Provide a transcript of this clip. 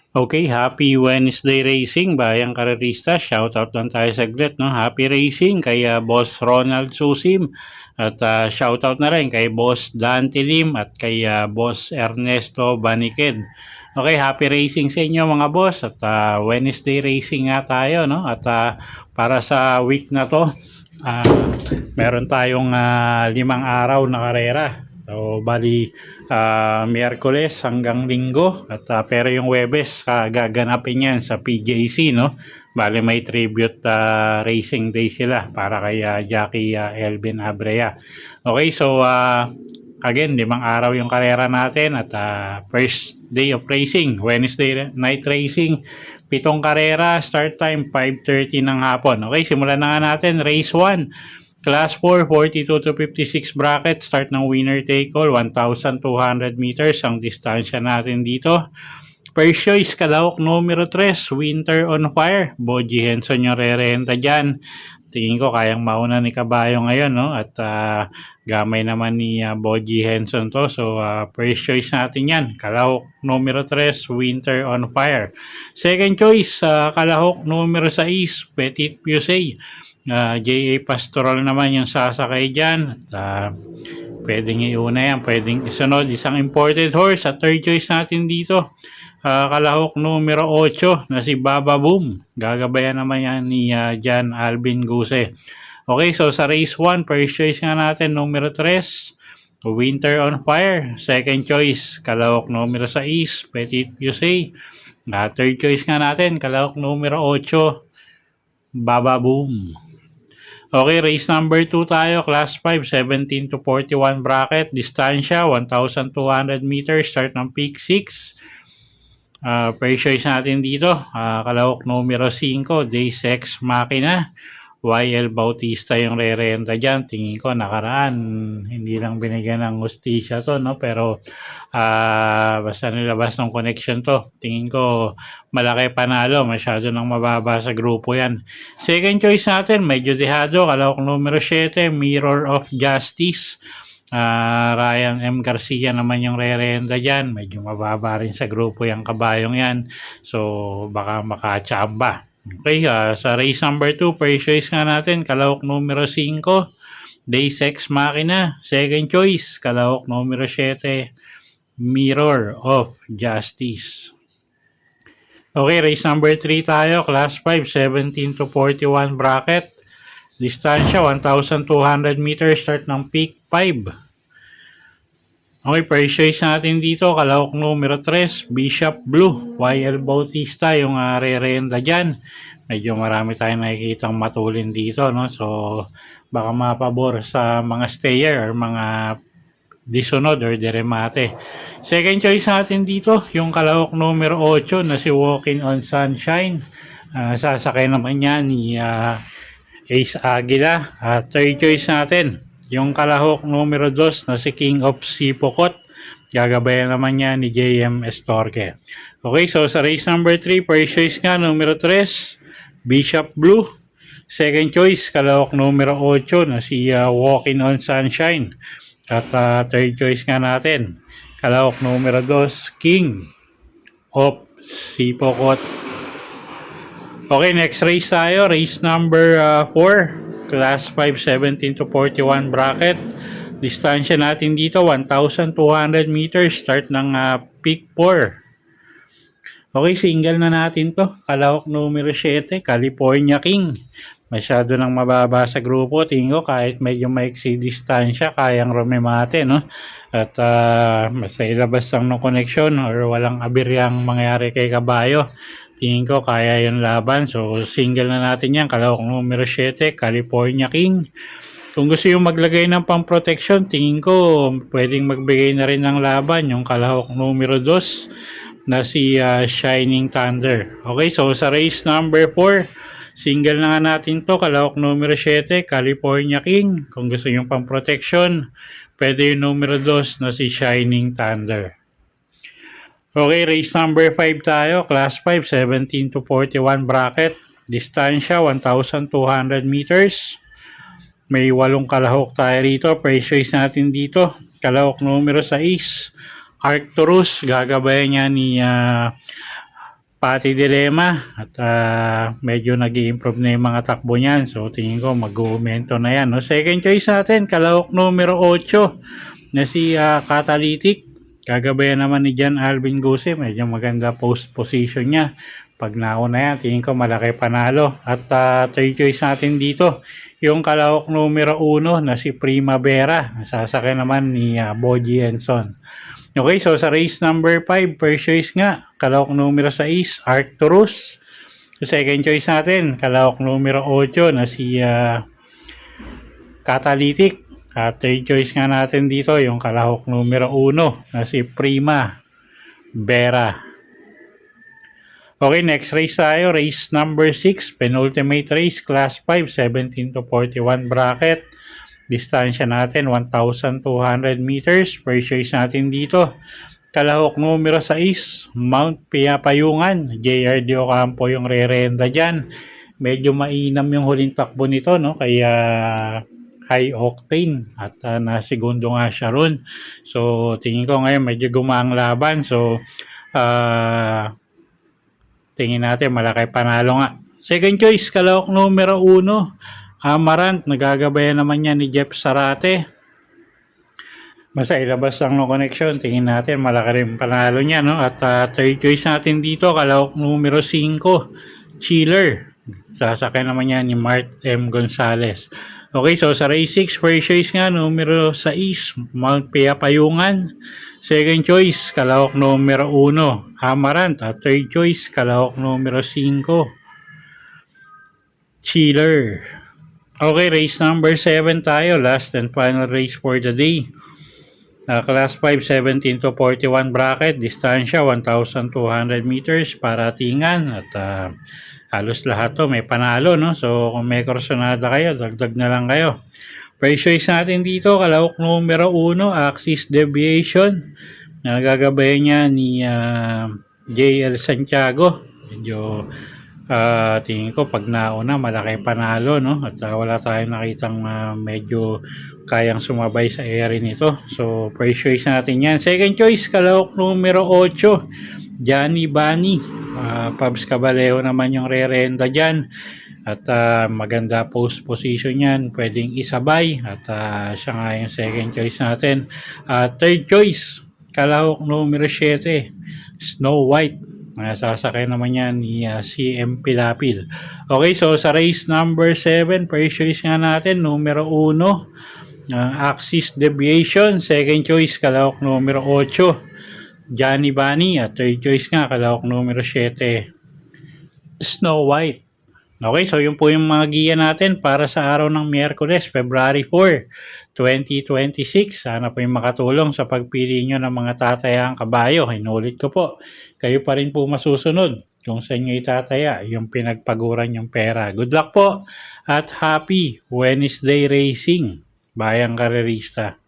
Okay, happy Wednesday racing, bayang karerista. Shoutout lang tayo saglit, no? Happy racing kay Boss Ronald Susim. At shoutout na rin kay Boss Dante Lim at kay Boss Ernesto Baniked. Okay, happy racing sa inyo mga boss. At Wednesday racing nga tayo, no? At para sa week na to, meron tayong 5 araw na karera. So, bali, Miyerkules hanggang Linggo. At pero yung Webes, gaganapin yan sa PJC, no? Bali, may tribute racing day sila para kay Jackie Elvin Abrea. Okay, so, again, 5 araw yung karera natin at first day of racing, Wednesday night racing, 7 karera, start time 5:30 ng hapon. Okay, simulan na nga natin, race 1. Class 4, 42 to 56 bracket, start ng winner take all, 1,200 meters ang distansya natin dito. First choice, kalahok numero 3, Winter on Fire. Boji Henson yung re-renta dyan. Tingin ko kayang mauna ni Kabayo ngayon, no? At gamay naman ni Boji Henson to. So, first choice natin yan. Kalahok numero 3, Winter on Fire. Second choice, kalahok numero 6, Petit Pusey. J.A. Pastoral naman yung sasakay dyan. At pwedeng iuna yan, pwedeng isunod. Isang imported horse. At third choice natin dito, kalahok numero 8 na si Baba Boom. Gagabayan naman yan ni Jan Alvin Guse. Okay, so sa race 1, first choice nga natin numero 3, Winter on Fire. Second choice, kalahok numero 6, Petit Pusey. Third choice nga natin, kalahok numero 8, Baba Boom. Okay, race number 2 tayo, class 5, 17 to 41 bracket, distansya 1,200 meters, start ng peak 6. First choice natin dito, kalahok numero 5, Days Ex Machina. YL Bautista yung re-renta dyan. Tingin ko nakaraan, hindi lang binigyan ng hustisya to, no? Pero basta nilabas ng connection to. Tingin ko malaki panalo, masyado nang mababa sa grupo yan. Second choice natin, medyo dehado, kalahok numero 7, Mirror of Justice. Ryan M. Garcia naman yung re-renta dyan. Medyo mababa rin sa grupo yung kabayong yan. So, baka makachamba. Okay, sa race number 2, first choice nga natin, kalahok numero 5, Days Ex Machina. Second choice, kalahok numero 7, Mirror of Justice. Okay, race number 3 tayo, class 5, 17 to 41 bracket. Distansya, 1,200 meters, start ng peak 5. Okay, first choice natin dito, kalahok numero 3, Bishop Blue. YL Bautista yung re-renta dyan. Medyo marami tayong nakikitang matulin dito, no? So, baka mapabor sa mga stayer or mga disunod or deremate. Second choice natin dito, yung kalahok numero 8 na si Walking on Sunshine. Sasakay naman niya ni Ace Aguila. Third choice natin, yung kalahok numero 2 na si King of Sipocot. Gagabayan naman niya ni JM Estorque. Okay, so sa race number 3, first choice nga numero 3, Bishop Blue. Second choice, kalahok numero 8 na si Walking on Sunshine. At third choice nga natin, kalahok numero 2, King of Sipocot. Okay, next race tayo, race number 4. Class 5, 17 to 41 bracket. Distansya natin dito, 1,200 meters. Start ng peak 4. Okay, single na natin to. Kalahok numero 7, California King. Masyado nang mababa sa grupo. Tingin ko kahit medyo maiksi distansya, kayang rumemate, no? At basta ilabas lang ng connection or walang abiryang mangyari kay Kabayo. Tingin ko kaya yung laban. So, single na natin yan. Kalahok numero 7, California King. Kung gusto yung maglagay ng pang-protection, tingin ko pwedeng magbigay na rin ng laban. Yung kalahok numero 2 na si Shining Thunder. Okay, so sa race number 4, single na nga natin to. Kalahok numero 7, California King. Kung gusto yung pang-protection, pwede yung numero 2 na si Shining Thunder. Okay, race number 5 tayo. Class 5, 17 to 41 bracket. Distansya, 1,200 meters. May 8 kalahok tayo rito. Price choice natin dito. Kalahok numero 6. Arcturus. Gagabayan niya ni Pati Dilema. At medyo nag-i-improve na yung mga takbo niyan. So tingin ko mag-uumento na yan. No? Second choice natin. Kalahok numero 8 na si Catalytic. Gagabayan naman ni John Alvin Guse. Medyo maganda post position niya. Pag nauna yan, tingin ko malaki panalo. At third choice natin dito, yung kalahok numero 1 na si Primavera. Sasakay naman ni Boji Enson. Okay, so sa race number 5, first choice nga, kalahok numero 6, Arcturus. Sa second choice natin, kalahok numero 8 na si Catalytic. At third choice nga natin dito, yung kalahok numero 1 na si Primavera. Okay, next race tayo. Race number 6, penultimate race, class 5, 17 to 41 bracket. Distansya natin, 1,200 meters. First choice natin dito, kalahok numero 6, Mount Payungan. JR De Ocampo yung re-renda dyan. Medyo mainam yung huling takbo nito, no? Kaya high octane at nasigundo nga siya ron. So, tingin ko ngayon medyo gumaang laban. So, tingin natin malaki panalo nga. Second choice, kalahok numero 1, Amarant. Nagagabayan naman yan ni Jeff Sarate. Basta ilabas lang no connection. Tingin natin malaki rin panalo niya. No? At third choice natin dito, kalahok numero 5, Chiller. Sasakay naman yan ni Mart M. Gonzalez. Okay, so sa race 6, first choice nga, numero 6, Mount Payungan. Second choice, kalahok numero 1, Amarant. At third choice, kalahok numero 5, Chiller. Okay, race number 7 tayo. Last and final race for the day. Class 5, 17 to 41 bracket. Distansya, 1,200 meters. Paratingan. At halos lahat to may panalo, no? So, kung may kursonada kayo, dagdag na lang kayo. Price choice natin dito, kalahok numero 1, Axis Deviation. Nagagabayan niya ni JL Santiago. Medyo tingin ko pag nauna malaki panalo, no? At wala tayong nakitang medyo kayang sumabay sa area nito. So, price choice natin yan. Second choice, kalahok numero 8, Johnny Bunny. Pabs Caballero naman yung re-renda dyan. At maganda post position yan. Pwedeng isabay. At siya nga yung second choice natin. Third choice, kalahok numero 7, Snow White. Sasakay naman yan ni CM Pilapil. Okay, so sa race number 7, first choice nga natin, numero 1, Axis Deviation. Second choice, kalahok numero 8, Johnny Bunny. At third choice nga, kalahok numero 7, Snow White. Okay, so yun po yung mga giya natin para sa araw ng Miyerkules, February 4, 2026. Sana po yung makatulong sa pagpili nyo ng mga tatayang kabayo. Inulit ko po, kayo pa rin po masusunod kung sa inyo itataya yung pinagpaguran yung pera. Good luck po at happy Wednesday racing, bayang karerista.